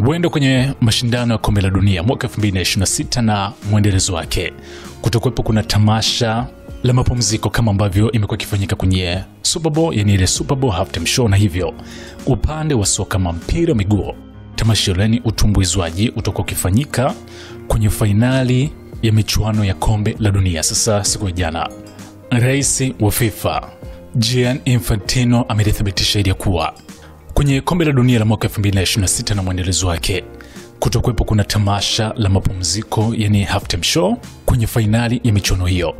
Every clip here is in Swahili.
Mwendo kwenye mashindano ya kombe la dunia mwaka 2026 na mwendelezo wake. Kutakuwepo kuna tamasha la mapumziko kama ambavyo imekuwa ikifanyika kwenye Super Bowl, yani ile Super Bowl halftime show, na hivyo upande wa soka kama mpira miguu, tamasha hilo ni utumbuizwaji utakuwa ukifanyika kwenye fainali ya michuano ya kombe la dunia. Sasa siku ya jana, Rais wa FIFA Gianni Infantino amethibitisha ili kuwa kwenye kombe la dunia la mwaka 2026 na mwendelezo wake kutakuwepo kuna tamasha la mapumziko, yani halftime show kwenye fainali ya michuano hiyo.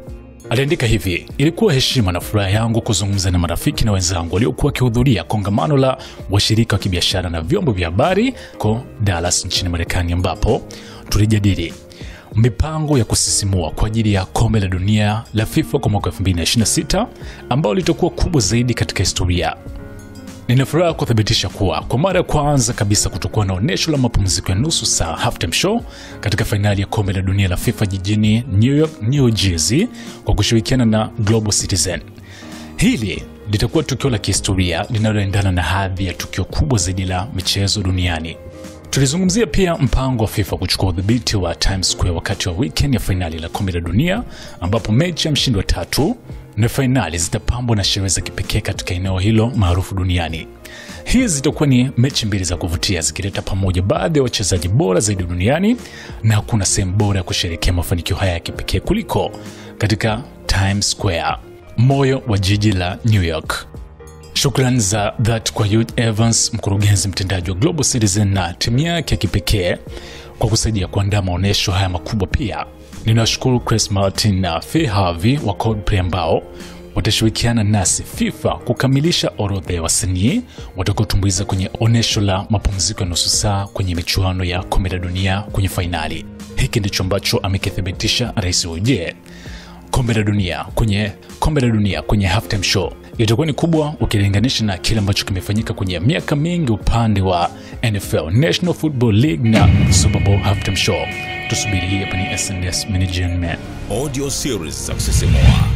Aliandika hivi: ilikuwa heshima na furaha yangu kuzungumza na marafiki na wenzangu waliokuwa wakihudhuria kongamano la washirika wa kibiashara na vyombo vya habari kwa Dallas nchini Marekani, ambapo tulijadili mipango ya kusisimua kwa ajili ya kombe la dunia la FIFA kwa mwaka 2026 ambao litakuwa kubwa zaidi katika historia. Nina furaha kuthibitisha kuwa kwa mara ya kwanza kabisa kutakuwa na onyesho la mapumziko ya nusu saa halftime show katika fainali ya kombe la dunia la FIFA jijini New York, New Jersey, kwa kushirikiana na Global Citizen. Hili litakuwa tukio la kihistoria linaloendana na hadhi ya tukio kubwa zaidi la michezo duniani. Tulizungumzia pia mpango wa FIFA kuchukua udhibiti wa Times Square wakati wa weekend ya fainali la kombe la dunia, ambapo mechi ya mshindi wa 3 na fainali zitapambwa na sherehe za kipekee katika eneo hilo maarufu duniani. Hizi zitakuwa ni mechi mbili za kuvutia zikileta pamoja baadhi ya wachezaji bora zaidi duniani, na hakuna sehemu bora ya kusherehekea mafanikio haya ya kipekee kuliko katika Times Square, moyo wa jiji la New York. Shukrani za dhati kwa Hugh Evans, mkurugenzi mtendaji wa Global Citizen na timu yake ya kipekee kwa kusaidia kuandaa maonesho haya makubwa. Pia ninashukuru Chris Martin na Phil Harvey wa Coldplay ambao watashirikiana nasi FIFA kukamilisha orodha ya wasanii watakaotumbuiza kwenye onesho la mapumziko ya nusu saa kwenye michuano ya kombe la dunia kwenye fainali. Hiki ndicho ambacho amekithibitisha Rais Uje. Kombe la dunia kwenye halftime show itakuwa ni kubwa ukilinganisha na kile ambacho kimefanyika kwenye miaka mingi upande wa NFL, National Football League na Super Bowl halftime show. Tusubiri hapa ni SNS Management Audio series za kusisimua.